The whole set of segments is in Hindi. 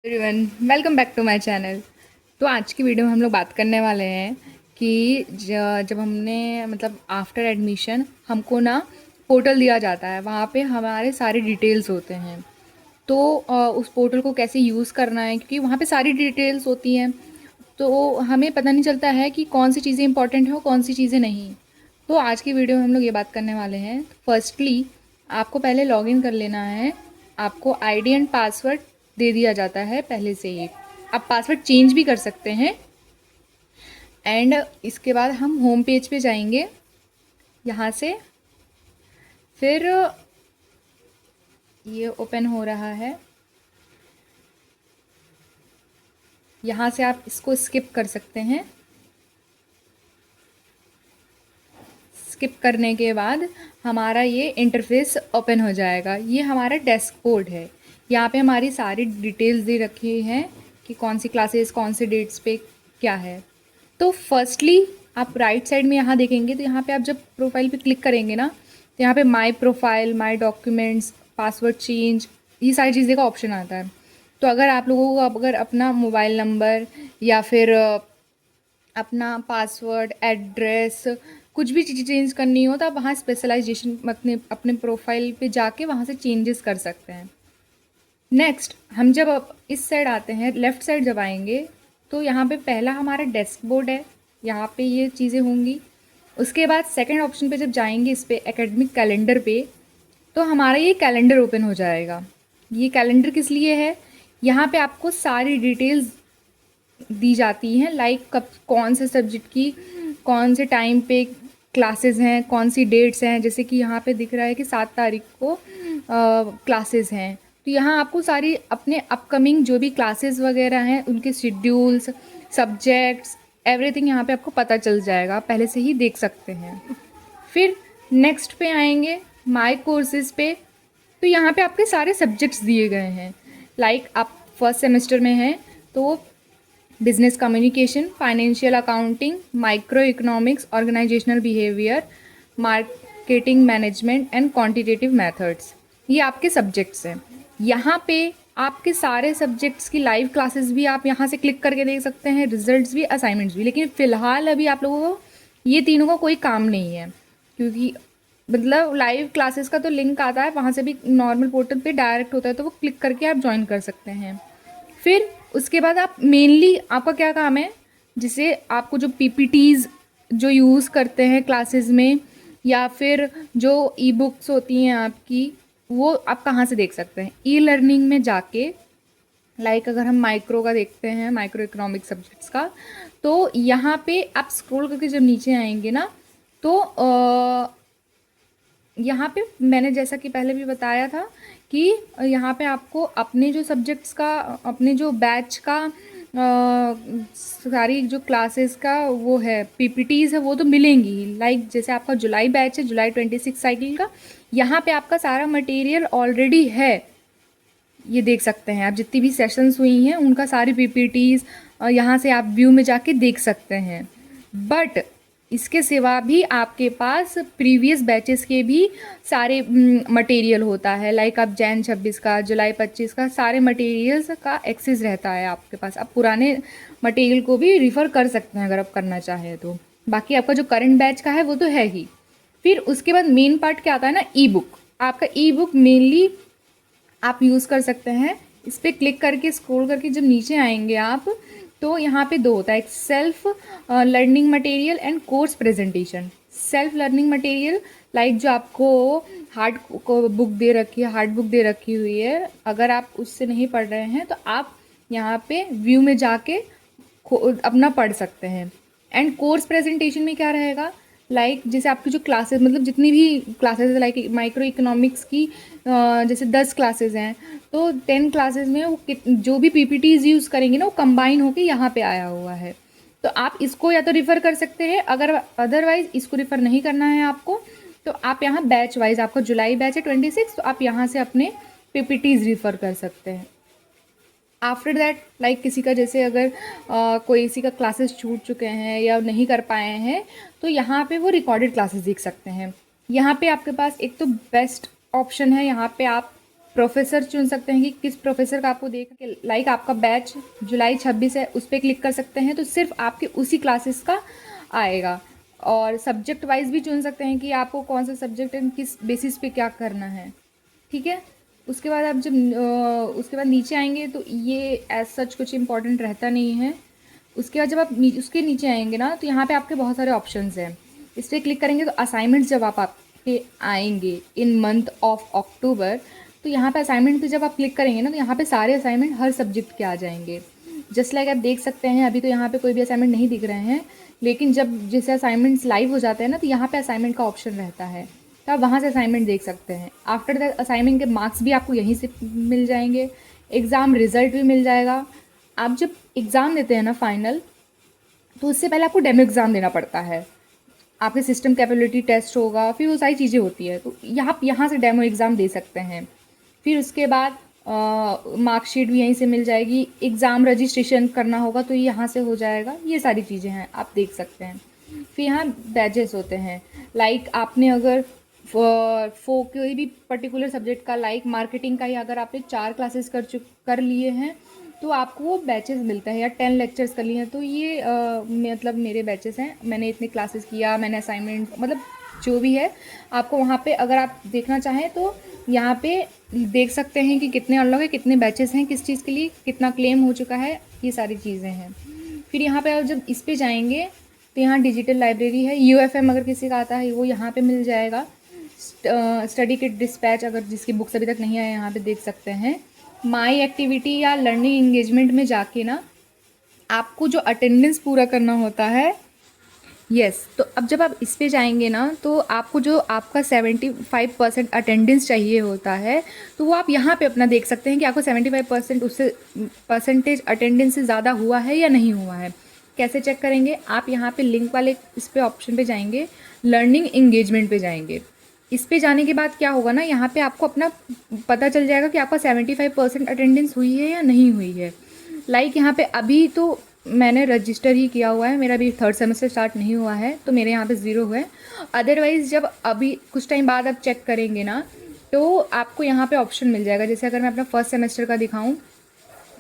Everyone, welcome back to my channel. तो आज की वीडियो में हम लोग बात करने वाले हैं कि जब हमने मतलब आफ्टर एडमिशन हमको ना पोर्टल दिया जाता है, वहाँ पे हमारे सारे डिटेल्स होते हैं। तो उस पोर्टल को कैसे यूज़ करना है, क्योंकि वहाँ पे सारी डिटेल्स होती हैं, तो हमें पता नहीं चलता है कि कौन सी चीज़ें इंपॉर्टेंट हैं और कौन सी चीज़ें नहीं। तो आज की वीडियो में हम लोग ये बात करने वाले हैं। फर्स्टली आपको पहले लॉगिन कर लेना है। आपको आईडी एंड पासवर्ड दे दिया जाता है पहले से ही। आप पासवर्ड चेंज भी कर सकते हैं। एंड इसके बाद हम होम पेज पे जाएंगे। यहाँ से फिर ये ओपन हो रहा है। यहाँ से आप इसको स्किप कर सकते हैं। स्किप करने के बाद हमारा ये इंटरफेस ओपन हो जाएगा। ये हमारा डैशबोर्ड है। यहाँ पे हमारी सारी डिटेल्स दे रखी हैं कि कौन सी क्लासेस कौन से डेट्स पे क्या है। तो फर्स्टली आप राइट साइड में यहाँ देखेंगे, तो यहाँ पे आप जब प्रोफाइल पे क्लिक करेंगे ना, तो यहाँ पे my profile, my documents, password change, ये सारी चीज़ें का ऑप्शन आता है। तो अगर आप लोगों को अगर अपना मोबाइल नंबर या फिर अपना पासवर्ड, एड्रेस, कुछ भी चीज़ चेंज करनी हो, तो आप वहाँ स्पेशलाइजेशन अपने अपने प्रोफाइल पे जाके वहाँ से चेंजेस कर सकते हैं। नेक्स्ट हम जब अब इस साइड आते हैं, लेफ़्ट साइड जब आएंगे, तो यहाँ पे पहला हमारा डैशबोर्ड है। यहाँ पे ये चीज़ें होंगी। उसके बाद सेकंड ऑप्शन पे जब जाएंगे, इस पे एकेडमिक कैलेंडर पे, तो हमारा ये कैलेंडर ओपन हो जाएगा। ये कैलेंडर किस लिए है? यहाँ पे आपको सारी डिटेल्स दी जाती हैं, लाइक कब कौन से सब्जेक्ट की कौन से टाइम पे क्लासेस हैं, कौन सी डेट्स हैं। जैसे कि यहाँ पे दिख रहा है कि 7 तारीख को क्लासेस हैं, तो यहाँ आपको सारी अपने अपकमिंग जो भी क्लासेस वगैरह हैं उनके शेड्यूल्स, सब्जेक्ट्स, एवरीथिंग यहाँ पे आपको पता चल जाएगा, आप पहले से ही देख सकते हैं। फिर नेक्स्ट पे आएंगे माय कोर्सेज पे, तो यहाँ पे आपके सारे सब्जेक्ट्स दिए गए हैं। लाइक आप फर्स्ट सेमेस्टर में हैं तो business communication, financial accounting, micro economics, organisational behaviour, marketing management and quantitative methods, ये आपके सब्जेक्ट्स हैं। यहाँ पे आपके सारे सब्जेक्ट्स की लाइव क्लासेस भी आप यहाँ से क्लिक करके देख सकते हैं, रिजल्ट्स भी, असाइनमेंट्स भी। लेकिन फ़िलहाल अभी आप लोगों को ये तीनों का कोई काम नहीं है, क्योंकि मतलब लाइव क्लासेस का तो लिंक आता है, वहाँ से भी नॉर्मल पोर्टल पे डायरेक्ट होता है, तो वो क्लिक करके आप ज्वाइन कर सकते हैं। फिर उसके बाद आप मेनली आपका क्या काम है, जिसे आपको जो पीपीटीज़ जो यूज़ करते हैं क्लासेस में, या फिर जो ई बुक्स होती हैं आपकी, वो आप कहाँ से देख सकते हैं? ई लर्निंग में जाके, लाइक अगर हम माइक्रो का देखते हैं, माइक्रो इकोनॉमिक सब्जेक्ट्स का, तो यहाँ पे आप स्क्रॉल करके जब नीचे आएंगे ना, तो यहाँ पे मैंने जैसा कि पहले भी बताया था कि यहाँ पे आपको अपने जो सब्जेक्ट्स का, अपने जो बैच का सारी जो क्लासेस का वो है पीपीटीज़ है, वो तो मिलेंगी। लाइक जैसे आपका जुलाई बैच है, जुलाई 26 साइकिल का, यहाँ पे आपका सारा मटेरियल ऑलरेडी है। ये देख सकते हैं आप, जितनी भी सेशंस हुई हैं उनका सारी पीपीटीज़ यहाँ से आप व्यू में जाके देख सकते हैं। बट इसके सिवा भी आपके पास प्रीवियस बैचेस के भी सारे मटेरियल होता है। लाइक आप जैन 26 का, जुलाई 25 का, सारे मटेरियल्स का एक्सेस रहता है आपके पास। आप पुराने मटेरियल को भी रिफ़र कर सकते हैं अगर आप करना चाहें तो। बाकी आपका जो करंट बैच का है वो तो है ही। फिर उसके बाद मेन पार्ट क्या आता है ना, ई बुक। आपका ई बुक मेनली आप यूज़ कर सकते हैं। इस पर क्लिक करके स्क्रॉल करके जब नीचे आएंगे आप, तो यहाँ पे दो होता है, एक self learning material and course presentation. Self learning material like जो आपको हार्ड बुक दे रखी है, हार्ड बुक दे रखी हुई है, अगर आप उससे नहीं पढ़ रहे हैं तो आप यहाँ पे व्यू में जाके अपना पढ़ सकते हैं। एंड कोर्स प्रेजेंटेशन में क्या रहेगा, लाइक जैसे आपकी जो क्लासेस, मतलब जितनी भी क्लासेस है, लाइक माइक्रो इकोनॉमिक्स की जैसे 10 क्लासेस हैं, तो 10 क्लासेस में वो जो भी पीपीटीज यूज़ करेंगे ना, वो कंबाइन होके यहाँ पे आया हुआ है। तो आप इसको या तो रिफ़र कर सकते हैं, अगर अदरवाइज़ इसको रिफ़र नहीं करना है आपको, तो आप यहाँ बैच वाइज, आपका जुलाई बैच है 26, तो आप यहाँ से अपने पीपीटीज रिफ़र कर सकते हैं। आफ्टर दैट लाइक किसी का जैसे अगर कोई किसी का क्लासेस छूट चुके हैं या नहीं कर पाए हैं, तो यहाँ पे वो रिकॉर्डेड क्लासेस देख सकते हैं। यहाँ पे आपके पास एक तो बेस्ट ऑप्शन है, यहाँ पे आप प्रोफेसर चुन सकते हैं कि किस प्रोफेसर का आपको देख, लाइक आपका बैच जुलाई 26 है, उस पर क्लिक कर सकते हैं तो सिर्फ आपके उसी क्लासेस का आएगा। और सब्जेक्ट वाइज भी चुन सकते हैं कि आपको कौन सा सब्जेक्ट एंड किस बेसिस पे क्या करना है। ठीक है। उसके बाद आप जब उसके बाद नीचे आएंगे तो ये एज सच कुछ इंपॉर्टेंट रहता नहीं है। उसके बाद जब आप उसके नीचे आएंगे ना तो यहाँ पे आपके बहुत सारे ऑप्शंस हैं। इस पर क्लिक करेंगे तो असाइनमेंट्स जब आपके आएंगे इन मंथ ऑफ अक्टूबर, तो यहाँ पे असाइनमेंट पे जब आप क्लिक करेंगे ना तो यहाँ पे सारे असाइनमेंट हर सब्जेक्ट के आ जाएंगे। जस्ट लाइक आप देख सकते हैं, अभी तो यहाँ पे कोई भी असाइनमेंट नहीं दिख रहे हैं, लेकिन जब जैसे असाइनमेंट्स लाइव हो जाते हैं ना तो यहाँ पे असाइनमेंट का ऑप्शन रहता है, तो आप वहाँ से असाइनमेंट देख सकते हैं। आफ्टर दैट असाइनमेंट के मार्क्स भी आपको यहीं से मिल जाएंगे, एग्ज़ाम रिजल्ट भी मिल जाएगा। आप जब एग्ज़ाम देते हैं ना फाइनल, तो उससे पहले आपको डेमो एग्ज़ाम देना पड़ता है। आपके सिस्टम कैपेबिलिटी टेस्ट होगा, फिर वो सारी चीज़ें होती है, तो यहाँ से डेमो एग्ज़ाम दे सकते हैं। फिर उसके बाद मार्कशीट भी यहीं से मिल जाएगी। एग्ज़ाम रजिस्ट्रेशन करना होगा तो यहाँ से हो जाएगा। ये सारी चीज़ें हैं, आप देख सकते हैं। फिर यहाँ बैचेस होते हैं, लाइक आपने अगर कोई भी पर्टिकुलर सब्जेक्ट का, लाइक मार्केटिंग का ही अगर आपने 4 क्लासेस कर लिए हैं तो आपको वो बैचेस मिलता है, या 10 लेक्चर्स कर लिए हैं तो ये मतलब मेरे बैचेस हैं, मैंने इतने क्लासेस किया, मैंने असाइनमेंट मतलब जो भी है आपको वहाँ पे अगर आप देखना चाहें तो यहाँ पे देख सकते हैं कि कितने अनलॉक है, कितने बैचेस हैं, किस चीज़ के लिए कितना क्लेम हो चुका है, ये सारी चीज़ें हैं। फिर यहाँ पे आप जब इस पे जाएंगे तो यहाँ डिजिटल लाइब्रेरी है, UFM अगर किसी का आता है वो यहाँ पे मिल जाएगा। स्टडी किट डिस्पैच अगर जिसकी बुक्स अभी तक नहीं आए यहाँ पे देख सकते हैं। माई एक्टिविटी या लर्निंग इंगेजमेंट में जाके ना आपको जो अटेंडेंस पूरा करना होता है, तो अब जब आप इस पे जाएंगे ना तो आपको जो आपका 75% अटेंडेंस चाहिए होता है, तो वो आप यहाँ पे अपना देख सकते हैं कि आपको 75% उससे परसेंटेज अटेंडेंस से ज़्यादा हुआ है या नहीं हुआ है। कैसे चेक करेंगे? आप यहाँ पे लिंक वाले इस पे ऑप्शन पे जाएंगे, लर्निंग इंगेजमेंट पे जाएंगे। इस पे जाने के बाद क्या होगा ना, यहाँ पे आपको अपना पता चल जाएगा कि आपका 75% अटेंडेंस हुई है या नहीं हुई है। लाइक यहाँ पे अभी तो मैंने रजिस्टर ही किया हुआ है, मेरा अभी 3rd सेमेस्टर स्टार्ट नहीं हुआ है तो मेरे यहाँ पे 0 है। अदरवाइज़ जब अभी कुछ टाइम बाद आप चेक करेंगे ना तो आपको यहाँ पे ऑप्शन मिल जाएगा। जैसे अगर मैं अपना 1st सेमेस्टर का दिखाऊँ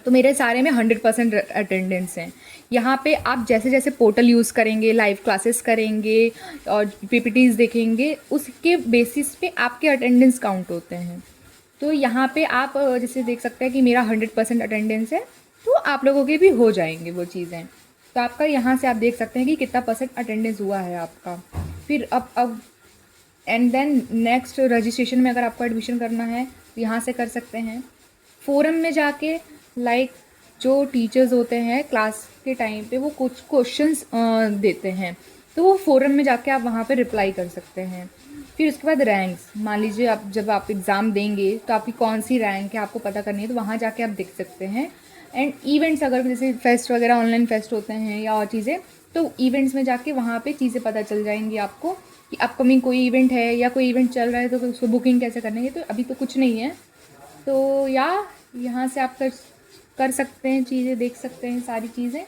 तो मेरे सारे में 100% अटेंडेंस हैं। यहाँ पे आप जैसे जैसे पोर्टल यूज़ करेंगे, लाइव क्लासेस करेंगे और PPTs देखेंगे, उसके बेसिस पे आपके अटेंडेंस काउंट होते हैं। तो यहाँ पे आप जैसे देख सकते हैं कि मेरा 100% अटेंडेंस है, तो आप लोगों के भी हो जाएंगे वो चीज़ें। तो आपका यहाँ से आप देख सकते हैं कि कितना % अटेंडेंस हुआ है आपका। फिर अब एंड देन नेक्स्ट रजिस्ट्रेशन में अगर आपको एडमिशन करना है तो यहाँ से कर सकते हैं। फोरम में जाके लाइक जो टीचर्स होते हैं क्लास के टाइम पे वो कुछ क्वेश्चंस देते हैं, तो वो फोरम में जाके आप वहाँ पे रिप्लाई कर सकते हैं। फिर उसके बाद रैंक्स, मान लीजिए आप जब आप एग्ज़ाम देंगे तो आपकी कौन सी रैंक है आपको पता करनी है, तो वहाँ जाके आप देख सकते हैं। एंड इवेंट्स अगर जैसे फेस्ट वगैरह ऑनलाइन फेस्ट होते हैं या और चीज़ें, तो इवेंट्स में जाके वहाँ पे चीज़ें पता चल जाएंगी आपको कि अपकमिंग कोई इवेंट है या कोई इवेंट चल रहा है तो उसको बुकिंग कैसे करनी है। तो अभी तो कुछ नहीं है, तो यहाँ से आप कर सकते हैं, चीज़ें देख सकते हैं सारी चीज़ें,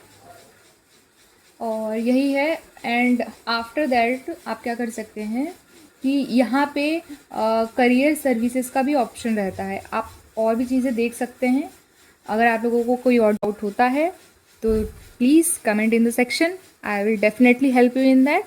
और यही है। एंड आफ्टर दैट आप क्या कर सकते हैं कि यहाँ पे करियर सर्विसेज का भी ऑप्शन रहता है, आप और भी चीज़ें देख सकते हैं। अगर आप लोगों को कोई और डाउट होता है तो please comment in the section, I will definitely help you in that.